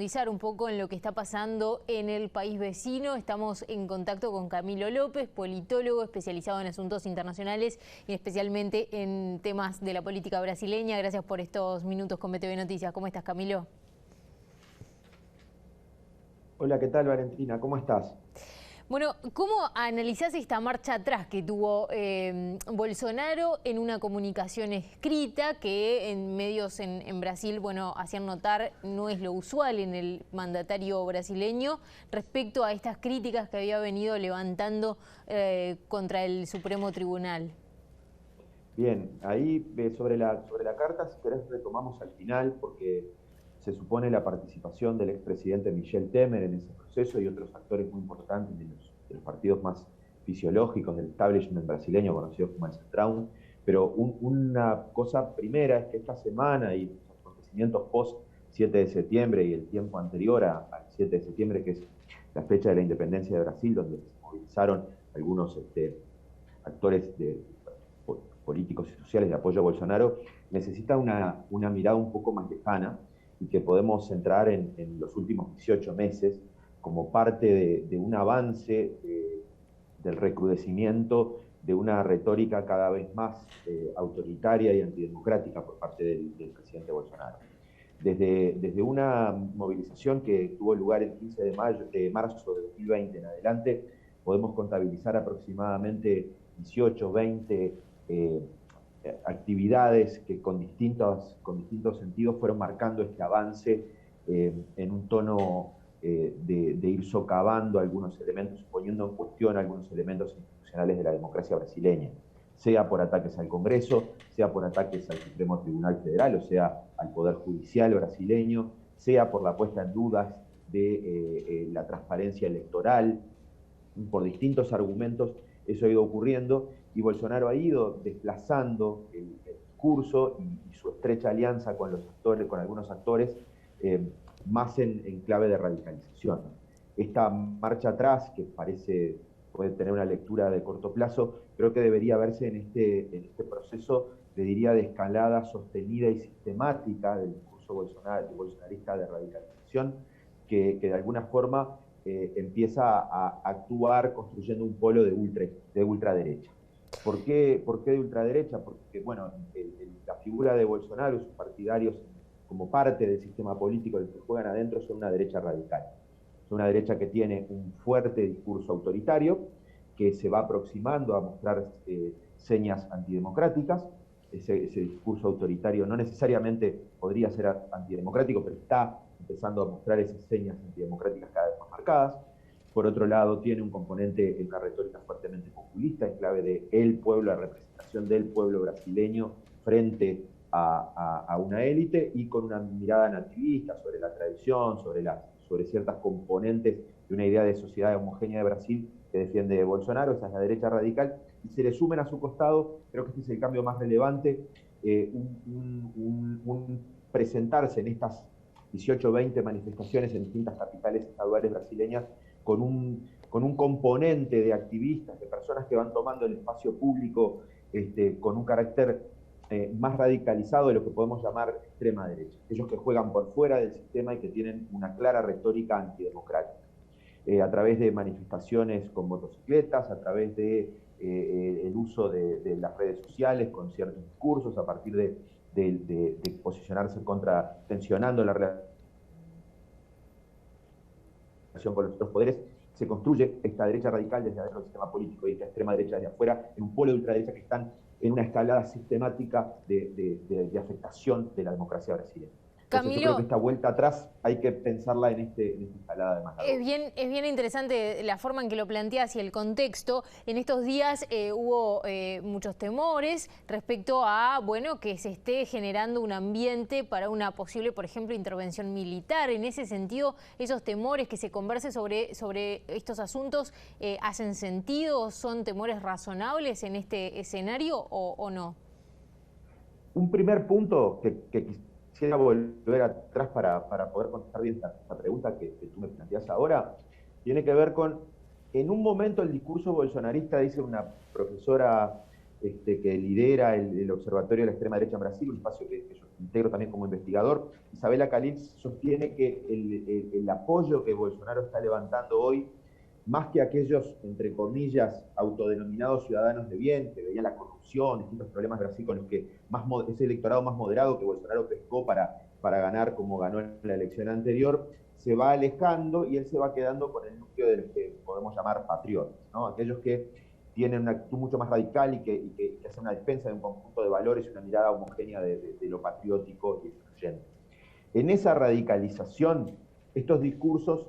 profundizar un poco en lo que está pasando en el país vecino. Estamos en contacto con Camilo López, politólogo especializado en asuntos internacionales y especialmente en temas de la política brasileña. Gracias por estos minutos con BTV Noticias. ¿Cómo estás, Camilo? Hola, ¿qué tal, Valentina? ¿Cómo estás? Bueno, ¿cómo analizás esta marcha atrás que tuvo Bolsonaro en una comunicación escrita que en medios en Brasil, bueno, hacían notar no es lo usual en el mandatario brasileño respecto a estas críticas que había venido levantando contra el Supremo Tribunal? Bien, ahí sobre la carta, si querés, retomamos al final, porque se supone la participación del expresidente Michel Temer en ese proceso y otros actores muy importantes de los partidos más fisiológicos del establishment brasileño, conocidos como el Centrão. Pero una cosa primera es que esta semana y los acontecimientos post 7 de septiembre y el tiempo anterior al 7 de septiembre, que es la fecha de la independencia de Brasil, donde se movilizaron algunos actores políticos y sociales de apoyo a Bolsonaro, necesita una mirada un poco más lejana y que podemos centrar en los últimos 18 meses como parte de un avance del recrudecimiento de una retórica cada vez más autoritaria y antidemocrática por parte del presidente Bolsonaro. Desde una movilización que tuvo lugar el 15 de marzo de 2020 en adelante, podemos contabilizar aproximadamente 18, 20 actividades que con distintos sentidos fueron marcando este avance en un tono de ir socavando algunos elementos, poniendo en cuestión algunos elementos institucionales de la democracia brasileña, sea por ataques al Congreso, sea por ataques al Supremo Tribunal Federal, o sea, al Poder Judicial brasileño, sea por la puesta en dudas de la transparencia electoral. Por distintos argumentos eso ha ido ocurriendo y Bolsonaro ha ido desplazando el discurso y su estrecha alianza con los actores, con algunos actores, más en clave de radicalización. Esta marcha atrás, que puede tener una lectura de corto plazo, creo que debería verse en este proceso, le diría, de escalada sostenida y sistemática del discurso bolsonarista de radicalización, que de alguna forma empieza a actuar construyendo un polo de ultraderecha. ¿Por qué de ultraderecha? Porque, bueno, la figura de Bolsonaro y sus partidarios como parte del sistema político del que juegan adentro son una derecha radical. Es una derecha que tiene un fuerte discurso autoritario, que se va aproximando a mostrar señas antidemocráticas. Ese discurso autoritario no necesariamente podría ser antidemocrático, pero está empezando a mostrar esas señas antidemocráticas cada vez más marcadas. Por otro lado, tiene un componente en una retórica fuertemente populista, en clave de el pueblo, la representación del pueblo brasileño frente a una élite, y con una mirada nativista sobre la tradición, sobre ciertas componentes de una idea de sociedad homogénea de Brasil que defiende Bolsonaro. Esa es la derecha radical, y se le sumen a su costado, creo que este es el cambio más relevante, un presentarse en estas 18 o 20 manifestaciones en distintas capitales estaduales brasileñas con un componente de activistas, de personas que van tomando el espacio público con un carácter más radicalizado de lo que podemos llamar extrema derecha. Ellos que juegan por fuera del sistema y que tienen una clara retórica antidemocrática. A través de manifestaciones con motocicletas, a través de el uso de las redes sociales con ciertos discursos, a partir de posicionarse tensionando la relación con los otros poderes, se construye esta derecha radical desde adentro del sistema político y esta extrema derecha desde afuera, en un polo de ultraderecha que están en una escalada sistemática de afectación de la democracia brasileña. Entonces yo creo que Camilo, esta vuelta atrás hay que pensarla en esta escalada de más largo. Es bien interesante la forma en que lo planteas y el contexto. En estos días hubo muchos temores respecto a, bueno, que se esté generando un ambiente para una posible, por ejemplo, intervención militar. En ese sentido, esos temores, que se converse sobre estos asuntos, ¿hacen sentido? ¿Son temores razonables en este escenario o no? Un primer punto que quisiera volver atrás para poder contestar bien esta pregunta que tú me planteas ahora, tiene que ver con, en un momento el discurso bolsonarista, dice una profesora que lidera el Observatorio de la Extrema Derecha en Brasil, un espacio que yo integro también como investigador. Isabela Calins sostiene que el apoyo que Bolsonaro está levantando hoy, más que aquellos, entre comillas, autodenominados ciudadanos de bien, que veían la corrupción, distintos problemas de Brasil con los que ese electorado más moderado que Bolsonaro pescó para ganar como ganó en la elección anterior, se va alejando y él se va quedando con el núcleo de los que podemos llamar patriotas, ¿no? Aquellos que tienen una actitud mucho más radical y que hacen una defensa de un conjunto de valores y una mirada homogénea de lo patriótico y excluyente. En esa radicalización, estos discursos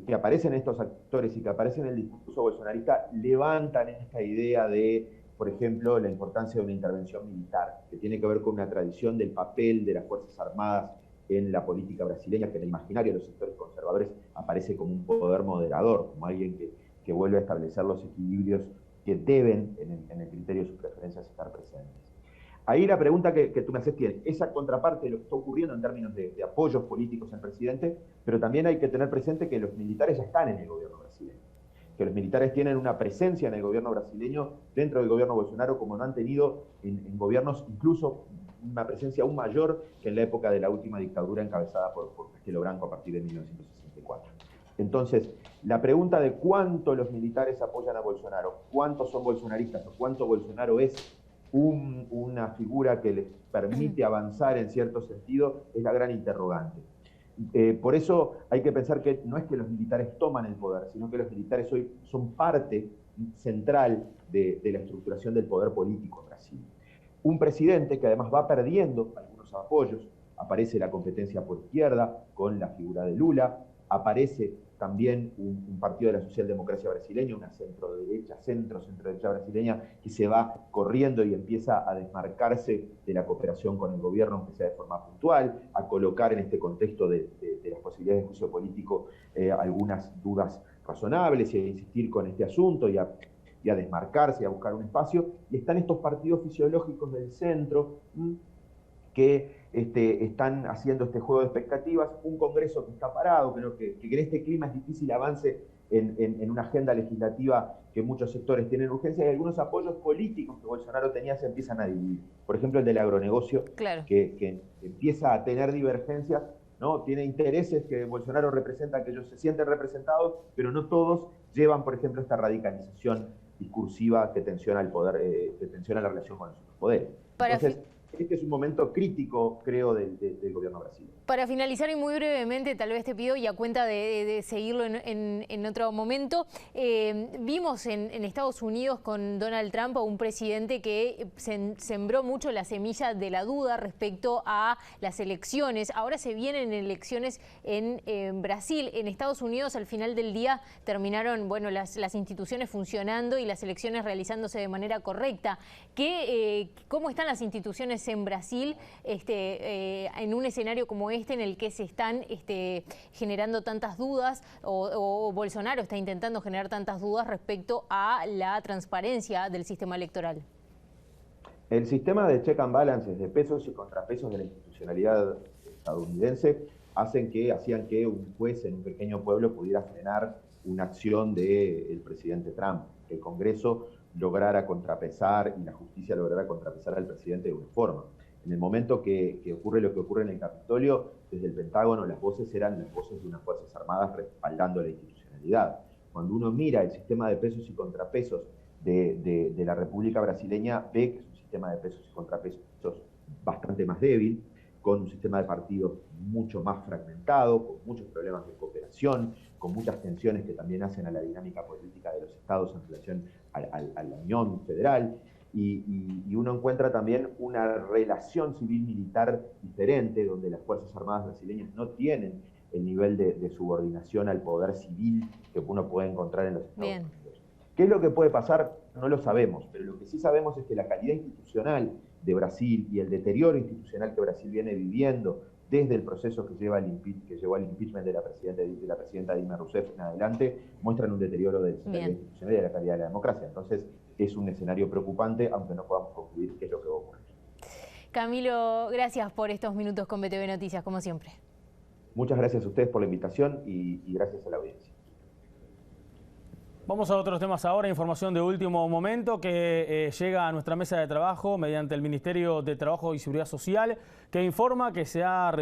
que aparecen en estos actores y que aparecen en el discurso bolsonarista levantan esta idea de, por ejemplo, la importancia de una intervención militar, que tiene que ver con una tradición del papel de las Fuerzas Armadas en la política brasileña, que en el imaginario de los sectores conservadores aparece como un poder moderador, como alguien que vuelve a establecer los equilibrios que deben, en el criterio de sus preferencias, estar presentes. Ahí la pregunta que tú me haces tiene esa contraparte de lo que está ocurriendo en términos de apoyos políticos al presidente, pero también hay que tener presente que los militares ya están en el gobierno brasileño, que los militares tienen una presencia en el gobierno brasileño dentro del gobierno Bolsonaro como no han tenido en gobiernos, incluso una presencia aún mayor que en la época de la última dictadura encabezada por Castelo Branco a partir de 1964. Entonces, la pregunta de cuánto los militares apoyan a Bolsonaro, cuántos son bolsonaristas o cuánto Bolsonaro es una figura que les permite avanzar en cierto sentido, es la gran interrogante. Por eso hay que pensar que no es que los militares toman el poder, sino que los militares hoy son parte central de la estructuración del poder político en Brasil. Un presidente que además va perdiendo algunos apoyos, aparece la competencia por izquierda con la figura de Lula, aparece también un partido de la socialdemocracia brasileña, una centro-derecha brasileña que se va corriendo y empieza a desmarcarse de la cooperación con el gobierno, aunque sea de forma puntual, a colocar en este contexto de las posibilidades de juicio político algunas dudas razonables y a insistir con este asunto y a desmarcarse y a buscar un espacio. Y están estos partidos fisiológicos del centro que están haciendo este juego de expectativas, un Congreso que está parado, creo que en este clima es difícil avance en una agenda legislativa que muchos sectores tienen urgencia, y algunos apoyos políticos que Bolsonaro tenía se empiezan a dividir. Por ejemplo, el del agronegocio, claro, que empieza a tener divergencias, ¿no? Tiene intereses que Bolsonaro representa, que ellos se sienten representados, pero no todos llevan, por ejemplo, esta radicalización discursiva que tensiona el poder, que tensiona la relación con los otros poderes. Entonces, este es un momento crítico, creo, del gobierno brasileño. Para finalizar y muy brevemente, tal vez te pido, y a cuenta de seguirlo en otro momento, vimos en Estados Unidos con Donald Trump a un presidente que sembró mucho la semilla de la duda respecto a las elecciones. Ahora se vienen elecciones en Brasil. En Estados Unidos, al final del día, terminaron las instituciones funcionando y las elecciones realizándose de manera correcta. ¿Cómo están las instituciones en Brasil en un escenario como este en el que se están generando tantas dudas o Bolsonaro está intentando generar tantas dudas respecto a la transparencia del sistema electoral? El sistema de check and balances, de pesos y contrapesos de la institucionalidad estadounidense hacían que un juez en un pequeño pueblo pudiera frenar una acción del presidente Trump, que el Congreso lograra contrapesar y la justicia lograra contrapesar al presidente de una forma. En el momento que ocurre lo que ocurre en el Capitolio, desde el Pentágono las voces eran las voces de unas Fuerzas Armadas respaldando la institucionalidad. Cuando uno mira el sistema de pesos y contrapesos de la República Brasileña, ve que es un sistema de pesos y contrapesos bastante más débil, con un sistema de partidos mucho más fragmentado, con muchos problemas de cooperación, con muchas tensiones que también hacen a la dinámica política de los estados en relación a la Unión Federal, y uno encuentra también una relación civil-militar diferente, donde las Fuerzas Armadas brasileñas no tienen el nivel de subordinación al poder civil que uno puede encontrar en los Estados Unidos. ¿Qué es lo que puede pasar? No lo sabemos, pero lo que sí sabemos es que la calidad institucional de Brasil y el deterioro institucional que Brasil viene viviendo desde el proceso que llevó al impeachment de la presidenta Dilma Rousseff en adelante, muestran un deterioro de la calidad institucional y de la calidad de la democracia. Entonces, es un escenario preocupante, aunque no podamos concluir qué es lo que va a ocurrir. Camilo, gracias por estos minutos con BTV Noticias, como siempre. Muchas gracias a ustedes por la invitación y gracias a la audiencia. Vamos a otros temas ahora, información de último momento que llega a nuestra mesa de trabajo mediante el Ministerio de Trabajo y Seguridad Social, que informa que se ha